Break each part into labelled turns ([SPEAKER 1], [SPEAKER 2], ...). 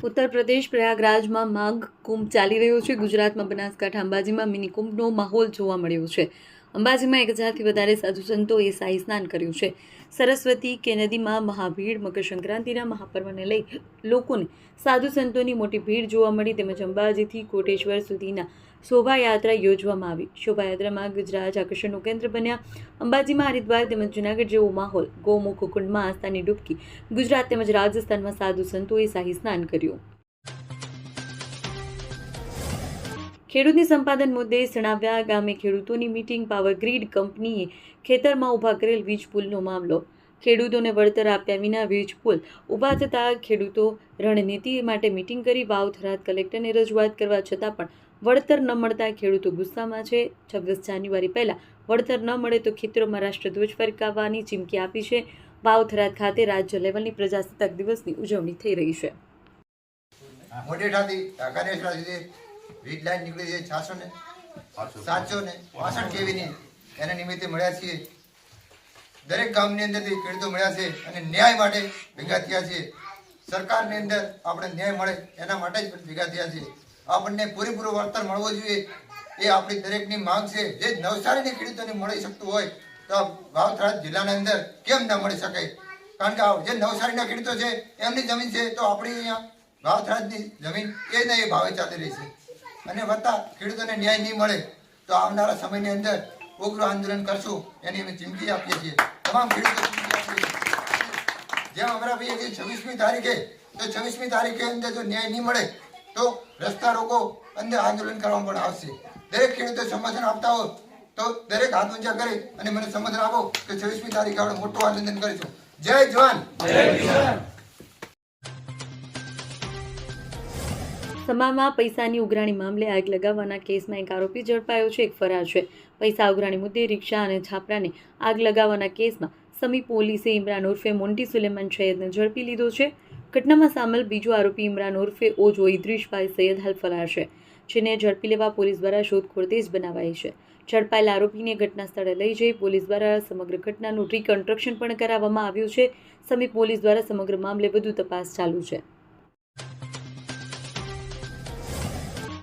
[SPEAKER 1] ઉત્તર પ્રદેશ પ્રયાગરાજમાં માઘ કુંભ ચાલી રહ્યો છે. ગુજરાતમાં બનાસકાંઠા અંબાજીમાં મિની કુંભનો માહોલ જોવા મળ્યો છે. અંબાજીમાં 1000થી વધારે સાધુ સંતોએ શાહી સ્નાન કર્યું છે. સરસ્વતી કે નદીમાં મહાભીડ. મકર સંક્રાંતિના મહાપર્વને લઈ લોકોને સાધુ સંતોની મોટી ભીડ જોવા મળી. તેમજ અંબાજીથી કોટેશ્વર સુધીના શોભાયાત્રા યોજવામાં આવી. શોભાયાત્રામાં ગુજરાત આકર્ષણનું કેન્દ્ર બન્યા. અંબાજીમાં હરિદ્વાર તેમજ જૂનાગઢ જેવો માહોલ. ગૌમુખ કુંડમાં આસ્થાની ડૂબકી. ગુજરાત તેમજ રાજસ્થાનમાં સાધુ સંતોએ શાહી સ્નાન કર્યું. ખેડૂતની સંપાદન મુદ્દે સણાવ્યા ગામે ખેડૂતોની મીટિંગ. પાવરગ્રીડ કંપનીએ ખેતરમાં ઊભા કરેલ વીજ પુલનો મામલો. ખેડૂતોને વળતર આપ્યા વિના વીજ પુલ ઊભા થતાં ખેડૂતો રણનીતિ માટે મીટિંગ કરી. વાવ થરાદ કલેક્ટરને રજૂઆત કરવા છતાં પણ વળતર ન મળતા ખેડૂતો ગુસ્સામાં છે. 26 જાન્યુઆરી પહેલા વળતર ન મળે તો ખેતરોમાં રાષ્ટ્રધ્વજ ફરકાવવાની ચીમકી આપી છે. વાવ થરાદ ખાતે રાજ્ય લેવલની પ્રજાસત્તાક દિવસની ઉજવણી થઈ રહી છે.
[SPEAKER 2] વીજ લાઈન નીકળી છે 765 કેવીની. એના નિમિત્તે મળ્યા છીએ. દરેક ગામની અંદરથી ખેડૂતો મળ્યા છે અને ન્યાય માટે ભેગા થયા છે. સરકારની અંદર આપણે ન્યાય મળે એના માટે જ ભેગા થયા છે. આપણને પૂરેપૂરું વળતર મળવો જોઈએ એ આપણી દરેકની માંગ છે. જે નવસારીની ખેડૂતોને મળી શકતું હોય તો વાવ થરાદ જિલ્લાના અંદર કેમ ન મળી શકે? કારણ કે જે નવસારીના ખેડૂતો છે એમની જમીન છે તો આપણી અહીંયા વાવ થરાદની જમીન એ ભાવે ચાલી રહી છે. અને વત્તા ખેડૂતોને ન્યાય નહીં મળે તો આવનારા સમયની અંદર ઉગ્ર આંદોલન કરશું એની અમે ચીમકી આપીએ છીએ. તમામ ખેડૂતો ચીમકી આપીએ છીએ. જેમ અમરાભાઈએ કહ્યું 26મી તારીખે, તો 26મી તારીખે અંદર જો ન્યાય નહીં મળે તો રસ્તા રોકો અંદર આંદોલન કરવામાં પણ આવશે. દરેક ખેડૂતો સમર્થન આપતા હો તો દરેક હાથ ઊંચા કરી અને મને સમર્થન આપો કે 26મી તારીખે આપણે મોટું આંદોલન કરીશું. જય જવાન, જય કિસાન.
[SPEAKER 1] સમામાં પૈસાની ઉઘરાણી મામલે આગ લગાવવાના કેસમાં એક આરોપી ઝડપાયો છે. એક ફરાર છે. પૈસા ઉઘરાણી મુદ્દે રિક્ષા અને છાપરાને આગ લગાવવાના કેસમાં સમી પોલીસે ઇમરાન ઉર્ફે મોન્ટી સુલેમાન સૈયદને ઝડપી લીધો છે. ઘટનામાં સામેલ બીજો આરોપી ઇમરાન ઉર્ફે ઓજો ઇદ્રીશભાઈ સૈયદ હાલ ફરાર છે, જેને ઝડપી લેવા પોલીસ દ્વારા શોધખોળ તેજ બનાવાઈ છે. ઝડપાયેલા આરોપીને ઘટના સ્થળે લઈ જઈ પોલીસ દ્વારા સમગ્ર ઘટનાનું રિકન્સ્ટ્રક્શન પણ કરાવવામાં આવ્યું છે. સમી પોલીસ દ્વારા સમગ્ર મામલે વધુ તપાસ ચાલુ છે.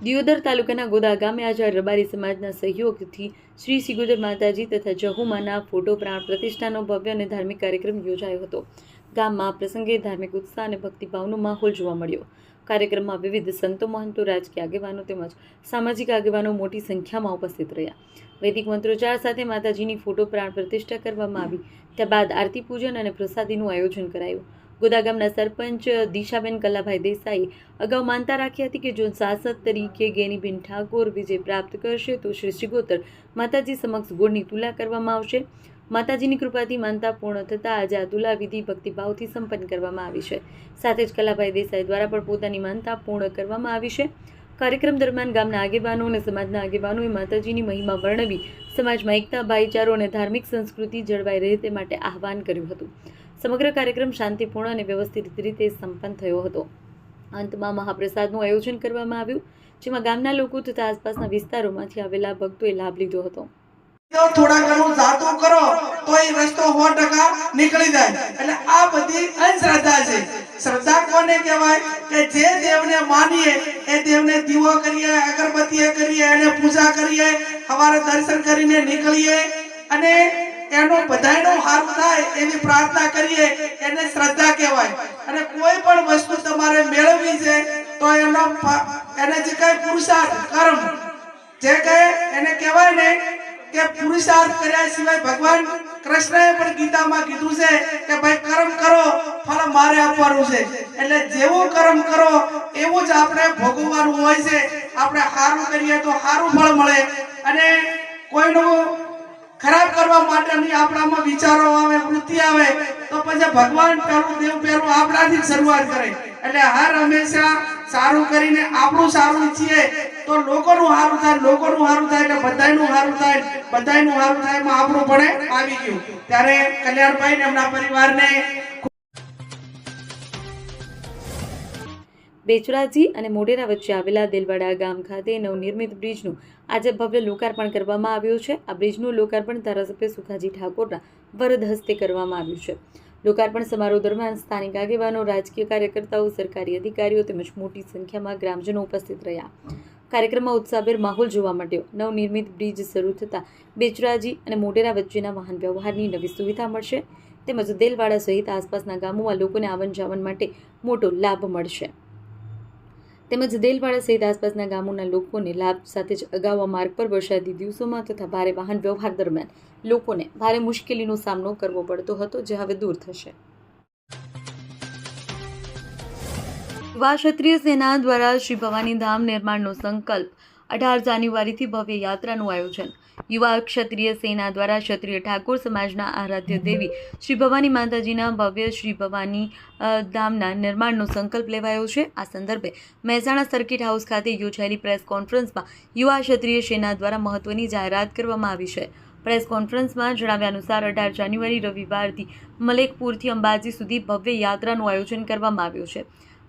[SPEAKER 1] દિયોદર તાલુકાના ગોદા ગામે આજે રબારી સમાજના સહયોગથી શ્રી સિગોદર માતાજી તથા જહુમાના ફોટો પ્રાણ પ્રતિષ્ઠાનો ભવ્ય અને ધાર્મિક કાર્યક્રમ યોજાયો હતો. ગામમાં પ્રસંગે ધાર્મિક ઉત્સાહ અને ભક્તિભાવનો માહોલ જોવા મળ્યો. કાર્યક્રમમાં વિવિધ સંતો, મહંતો, રાજકીય આગેવાનો તેમજ સામાજિક આગેવાનો મોટી સંખ્યામાં ઉપસ્થિત રહ્યા. વૈદિક મંત્રોચ્ચાર સાથે માતાજીની ફોટો પ્રાણ પ્રતિષ્ઠા કરવામાં આવી. ત્યારબાદ આરતી પૂજન અને પ્રસાદીનું આયોજન કરાયું. ગોદા ગામના સરપંચ દિશાબેન કલાભાઈ દેસાઈએ અગાઉ માનતા રાખી હતી કે જો સાંસદ તરીકે ગેનીબેન ઠાકોર વિજય પ્રાપ્ત કરશે તો શ્રી સિગોદર માતાજી સમક્ષ ગોળની તુલા કરવામાં આવશે. માતાજીની કૃપાથી માનતા પૂર્ણ થતાં આજે આ તુલા વિધિ ભક્તિભાવથી સંપન્ન કરવામાં આવી છે. સાથે જ કલાભાઈ દેસાઈ દ્વારા પણ પોતાની માનતા પૂર્ણ કરવામાં આવી છે. કાર્યક્રમ દરમિયાન ગામના આગેવાનો અને સમાજના આગેવાનોએ માતાજીની મહિમા વર્ણવી સમાજમાં એકતા, ભાઈચારો અને ધાર્મિક સંસ્કૃતિ જળવાઈ રહે તે માટે આહવાન કર્યું હતું. સમગ્ર કાર્યક્રમ શાંતિપૂર્ણ અને વ્યવસ્થિત રીતે સંપન્ન થયો હતો. અંતમાં મહાપ્રસાદનું આયોજન કરવામાં આવ્યું, જેમાં ગામના લોકો તથા આસપાસના વિસ્તારોમાંથી આવેલા ભક્તોએ લાભ લીધો હતો.
[SPEAKER 3] થોડા ઘણું જાતું કરો તો એ રસ્તો 100% નીકળી જાય. એટલે આ બધી અંધશ્રદ્ધા છે. શ્રદ્ધા કોને કહેવાય? કે જે દેવને માનીએ એ દેવને દીવો કરીએ, અગરબત્તી કરીએ, એને પૂજા કરીએ, સવારે દર્શન કરીને નીકળીએ અને એનું બધાયનું સારું થાય એવી પ્રાર્થના કરીએ, એને શ્રદ્ધા કહેવાય. અને કોઈ પણ વસ્તુ તમારે મેળવવી છે તો એને જે કઈ પુરુષાર્થ, કર્મ જે કઈ એને કહેવાય ને કે પુરુષાર્થ કર્યા સિવાય ભગવાન કૃષ્ણએ પણ ગીતામાં કીધું છે કે ભાઈ કર્મ કરો, ફળ મારે આપવાનું છે. એટલે જેવું કર્મ કરો એવું જ આપણે ભોગવવાનું હોય છે. આપણે સારું કરીએ તો સારું ફળ મળે અને કોઈનું ખરાબ કરવા માટેની આપણામાં વિચારો આવે, વૃત્તિ આવે તો પછી ભગવાન પેલું દેવ પેલું આપણાથી શરૂઆત કરે. એટલે હર હંમેશા સારું કરીને આપણું સારું ઈચ્છીએ તો લોકોનું સારું થાય, લોકોનું સારું થાય એટલે બધાયનું સારું થાય, બધાયનું સારું થાય એમાં આપણું પણ આવી ગયું. ત્યારે કલ્યાણભાઈ ને એમના પરિવારને
[SPEAKER 1] બેચરાજી અને મોઢેરા વચ્ચે આવેલા દેલવાડા ગામ ખાતે નવનિર્મિત બ્રિજનું આજે ભવ્ય લોકાર્પણ કરવામાં આવ્યું છે. આ બ્રિજનું લોકાર્પણ ધારાસભ્ય સુખાજી ઠાકોરના વરદ હસ્તે કરવામાં આવ્યું છે. લોકાર્પણ સમારોહ દરમિયાન સ્થાનિક આગેવાનો, રાજકીય કાર્યકર્તાઓ, સરકારી અધિકારીઓ તેમજ મોટી સંખ્યામાં ગ્રામજનો ઉપસ્થિત રહ્યા. કાર્યક્રમમાં ઉત્સાહભેર માહોલ જોવા મળ્યો. નવનિર્મિત બ્રિજ શરૂ થતાં બેચરાજી અને મોઢેરા વચ્ચેના વાહન વ્યવહારની નવી સુવિધા મળશે તેમજ દેલવાડા સહિત આસપાસના ગામોમાં લોકોને આવન જાવન માટે મોટો લાભ મળશે. તેમજ દેલવાડા સહિત આસપાસના ગામોના લોકોને લાભ સાથે જ અગાઉ આ માર્ગ પર વરસાદી દિવસોમાં તથા ભારે વાહન વ્યવહાર દરમિયાન લોકોને ભારે મુશ્કેલીનો સામનો કરવો પડતો હતો, જે હવે દૂર થશે. યુવા ક્ષત્રિય સેના દ્વારા શ્રી ભવાની ધામ નિર્માણનો સંકલ્પ 18 જાન્યુઆરીથી ભવ્ય યાત્રાનું આયોજન. યુવા ક્ષત્રિય સેના દ્વારા ક્ષત્રિય ઠાકોર સમાજના આરાધ્ય દેવી શ્રી ભવાની માતાજીના ભવ્ય શ્રી ભવાની ધામના નિર્માણનો સંકલ્પ લેવાયો છે. આ સંદર્ભે મહેસાણા સર્કિટ હાઉસ ખાતે યોજાયેલી પ્રેસ કોન્ફરન્સમાં યુવા ક્ષત્રિય સેના દ્વારા મહત્વની જાહેરાત કરવામાં આવી છે. પ્રેસ કોન્ફરન્સમાં જણાવ્યા અનુસાર 18 જાન્યુઆરી રવિવારથી મલેકપુરથી અંબાજી સુધી ભવ્ય યાત્રાનું આયોજન કરવામાં આવ્યું છે.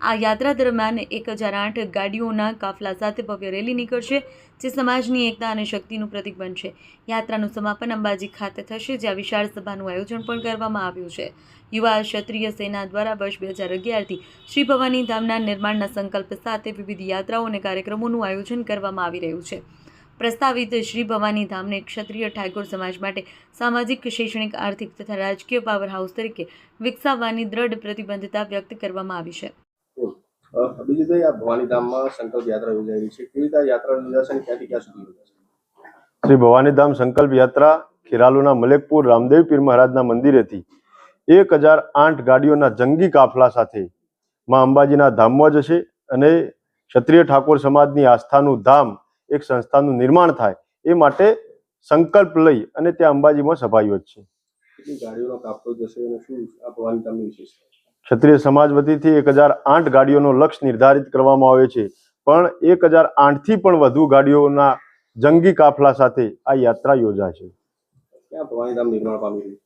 [SPEAKER 1] આ યાત્રા દરમિયાન 1008 ગાડીઓના કાફલા સાથે ભવ્ય રેલી નીકળશે, જે સમાજની એકતા અને શક્તિનું પ્રતીક બનશે. યાત્રાનું સમાપન અંબાજી ખાતે થશે, જ્યાં વિશાળ સભાનું આયોજન પણ કરવામાં આવ્યું છે. યુવા ક્ષત્રિય સેના દ્વારા વર્ષ 2011થી શ્રી ભવાની ધામના નિર્માણના સંકલ્પ સાથે વિવિધ યાત્રાઓ અને કાર્યક્રમોનું આયોજન કરવામાં આવી રહ્યું છે. પ્રસ્તાવિત શ્રી ભવાની ધામને ક્ષત્રિય ઠાકોર સમાજ માટે સામાજિક, શૈક્ષણિક, આર્થિક તથા રાજકીય પાવર હાઉસ તરીકે વિકસાવવાની દ્રઢ પ્રતિબદ્ધતા વ્યક્ત કરવામાં આવી છે.
[SPEAKER 4] બીજું તો આ ભવાની ધામમાં સંકલ્પ યાત્રા યોજાઈ રહી છે. કેવી રીતે યાત્રા યોજાશે અને ક્યાંથી ક્યાં સુધી યોજાશે?
[SPEAKER 5] શ્રી ભવાની ધામ સંકલ્પ યાત્રા ખેરાલુના મલેકપુર રામદેવ પીર મહારાજના મંદિરેથી 1008 ગાડીઓના જંગી કાફલા સાથે માં અંબાજીના ધામમાં જશે અને ક્ષત્રિય ઠાકોર સમાજની આસ્થાનું ધામ, એક સંસ્થાનું નિર્માણ થાય એ માટે સંકલ્પ લઈ અને ત્યાં અંબાજીમાં સભા યોજશે.
[SPEAKER 4] કેટલી ગાડીઓનો કાફલો જશે અને શું આ ભવાની ધામની વિશેષતા?
[SPEAKER 5] ક્ષત્રિય સમાજ વતીથી 1008 ગાડીઓનો લક્ષ્ય નિર્ધારિત કરવામાં આવે છે, પણ 1008થી પણ વધુ ગાડીઓના જંગી કાફલા સાથે આ યાત્રા યોજાશે.
[SPEAKER 4] ક્યાં ભવાની ધામ નિર્માણ પામી રહ્યું?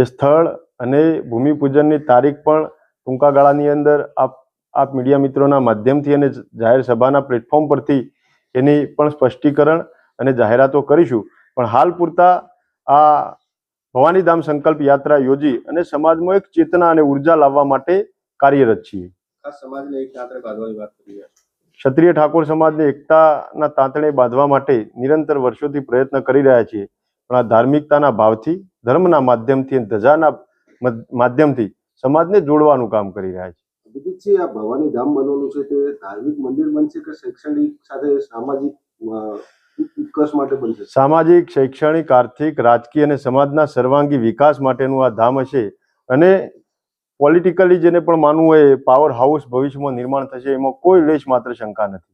[SPEAKER 5] એ સ્થળ અને ભૂમિપૂજનની તારીખ પણ ટૂંકા ગાળાની અંદર આપ મીડિયા મિત્રોના માધ્યમથી અને જાહેર સભાના પ્લેટફોર્મ પરથી એની પણ સ્પષ્ટીકરણ અને જાહેરાતો કરીશું. પણ હાલ પૂરતા આ ભવાની ધામ સંકલ્પ યાત્રા યોજી અને સમાજમાં એક ચેતના અને ઉર્જા લાવવા માટે કાર્યરત છીએ.
[SPEAKER 4] ખાસ સમાજને એક તાંતણે બાંધવાની વાત કરી રહ્યા છે.
[SPEAKER 5] ક્ષત્રિય ઠાકોર સમાજને એકતાના તાંતણે બાંધવા માટે નિરંતર વર્ષોથી પ્રયત્ન કરી રહ્યા છીએ. પણ આ ધાર્મિકતાના ભાવથી, ધર્મના માધ્યમથી અને ધજાના માધ્યમથી સમાજને જોડવાનું કામ કરી રહ્યા છે.
[SPEAKER 4] અભિજીતજી, આ ભવાની ધામ બનવાનું છે તે ધાર્મિક મંદિર બનશે કે શૈક્ષણિક સાથે સામાજિક ઉત્કર્ષ માટે બનશે?
[SPEAKER 5] સામાજિક, શૈક્ષણિક, આર્થિક, રાજકીય અને સમાજના સર્વાંગી વિકાસ માટેનું આ ધામ હશે અને પોલિટિકલી જેને પણ માનવું હોય પાવર હાઉસ ભવિષ્યમાં નિર્માણ થશે, એમાં કોઈ લેશ માત્ર શંકા નથી.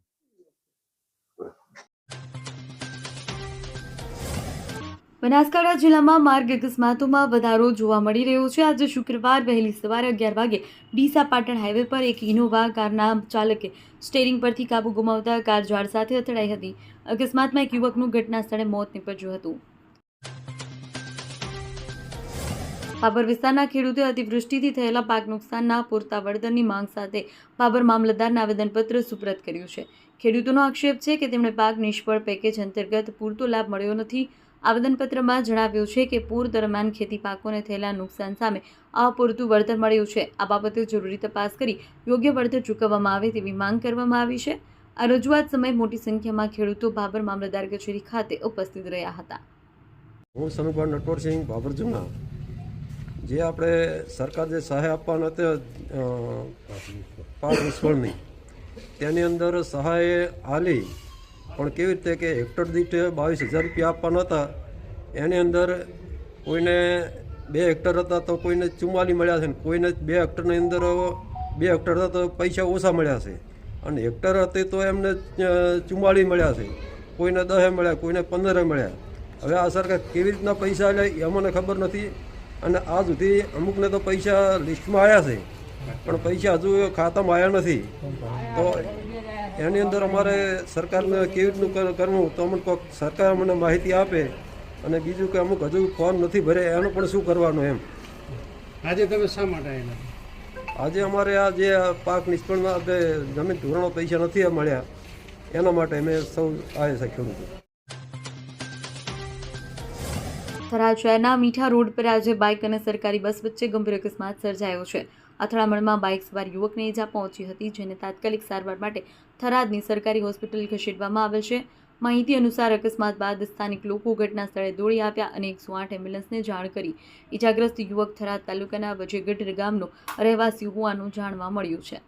[SPEAKER 1] બનાસકાંઠા જિલ્લામાં માર્ગ અકસ્માતોમાં વધારો જોવા મળી રહ્યો છે. આજે શુક્રવાર વહેલી સવારે 11 વાગે ડીસા પાટણ હાઈવે પર એક ઇનોવા કારના ચાલકે સ્ટેરિંગ પરથી કાબુ ગુમાવતા કાર ઝાડ સાથે અથડાઈ હતી. અકસ્માતમાં એક યુવકનું ઘટના સ્થળે મોત નીપજ્યું હતું. ભાભર વિસ્તારના ખેડૂતોએ અતિવૃષ્ટિથી થયેલા પાક નુકસાનના પૂરતા વળતરની માંગ સાથે ભાભર મામલતદારને આવેદનપત્ર સુપ્રત કર્યું છે. ખેડૂતોનો આક્ષેપ છે કે તેમણે પાક નિષ્ફળ પેકેજ અંતર્ગત પૂરતો લાભ મળ્યો નથી. આવેદનપત્રમાં જણાવ્યું છે કે પૂર દરમિયાન ખેતી પાકોને થયેલા નુકસાન સામે અપૂરતું વળતર મળ્યું છે. આ બાબતે જરૂરી તપાસ કરી યોગ્ય વળતર ચૂકવવામાં આવે તેવી માંગ કરવામાં આવી છે. આ રજૂઆત સમયે મોટી સંખ્યામાં ખેડૂતો ભાભર મામલતદાર કચેરી ખાતે ઉપસ્થિત રહ્યા હતા.
[SPEAKER 6] હું સનુભા નટવરસિંહ, ભાભર જૂના. જે આપણે સરકાર જે સહાય આપવાના હતા પાક નિષ્ફળની, તેની અંદર સહાય આલી પણ કેવી રીતે કે હેક્ટર દીઠ 22,000 રૂપિયા આપવાના હતા. એની અંદર કોઈને 2 હેક્ટર હતા તો કોઈને 44 મળ્યા છે, કોઈને 2 હેક્ટરની અંદર 2 હેક્ટર હતા તો પૈસા ઓછા મળ્યા છે, અને હેક્ટર હતી તો એમને 44 મળ્યા છે, કોઈને 10 મળ્યા, કોઈને 15 મળ્યા. હવે આ સરકાર કેવી રીતના પૈસા લે એ અમને ખબર નથી. અને આ સુધી અમુકને તો પૈસા લિસ્ટમાં આવ્યા છે, પણ પૈસા હજુ ખાતામાં આવ્યા નથી. તો એની અંદર અમારે સરકારને કેવી રીતનું કરવું તો અમને કોઈક સરકાર અમને માહિતી આપે. અને બીજું કે અમુક હજુ ફોર્મ નથી ભરે, એનું પણ શું કરવાનું એમ.
[SPEAKER 7] આજે તમે શા માટે આવેલા?
[SPEAKER 6] આજે અમારે આ જે પાક નિષ્ફળના જમીન ધોરણો પૈસા નથી મળ્યા, એના માટે અમે સૌ આવે છે ખેડૂતો.
[SPEAKER 1] થરાદ શહેરના મીઠા રોડ પર આજે બાઇક અને સરકારી બસ વચ્ચે ગંભીર અકસ્માત સર્જાયો છે. અથડામણમાં બાઇક સવાર યુવકને ઈજા પહોંચી હતી, જેને તાત્કાલિક સારવાર માટે થરાદની સરકારી હોસ્પિટલ ખસેડવામાં આવેલ છે. માહિતી અનુસાર અકસ્માત બાદ સ્થાનિક લોકો ઘટના સ્થળે દોડી આવ્યા અને 108 એમ્બ્યુલન્સને જાણ કરી. ઈજાગ્રસ્ત યુવક થરાદ તાલુકાના વજેગઢ ગામનો રહેવાસી હોવાનું જાણવા મળ્યું છે.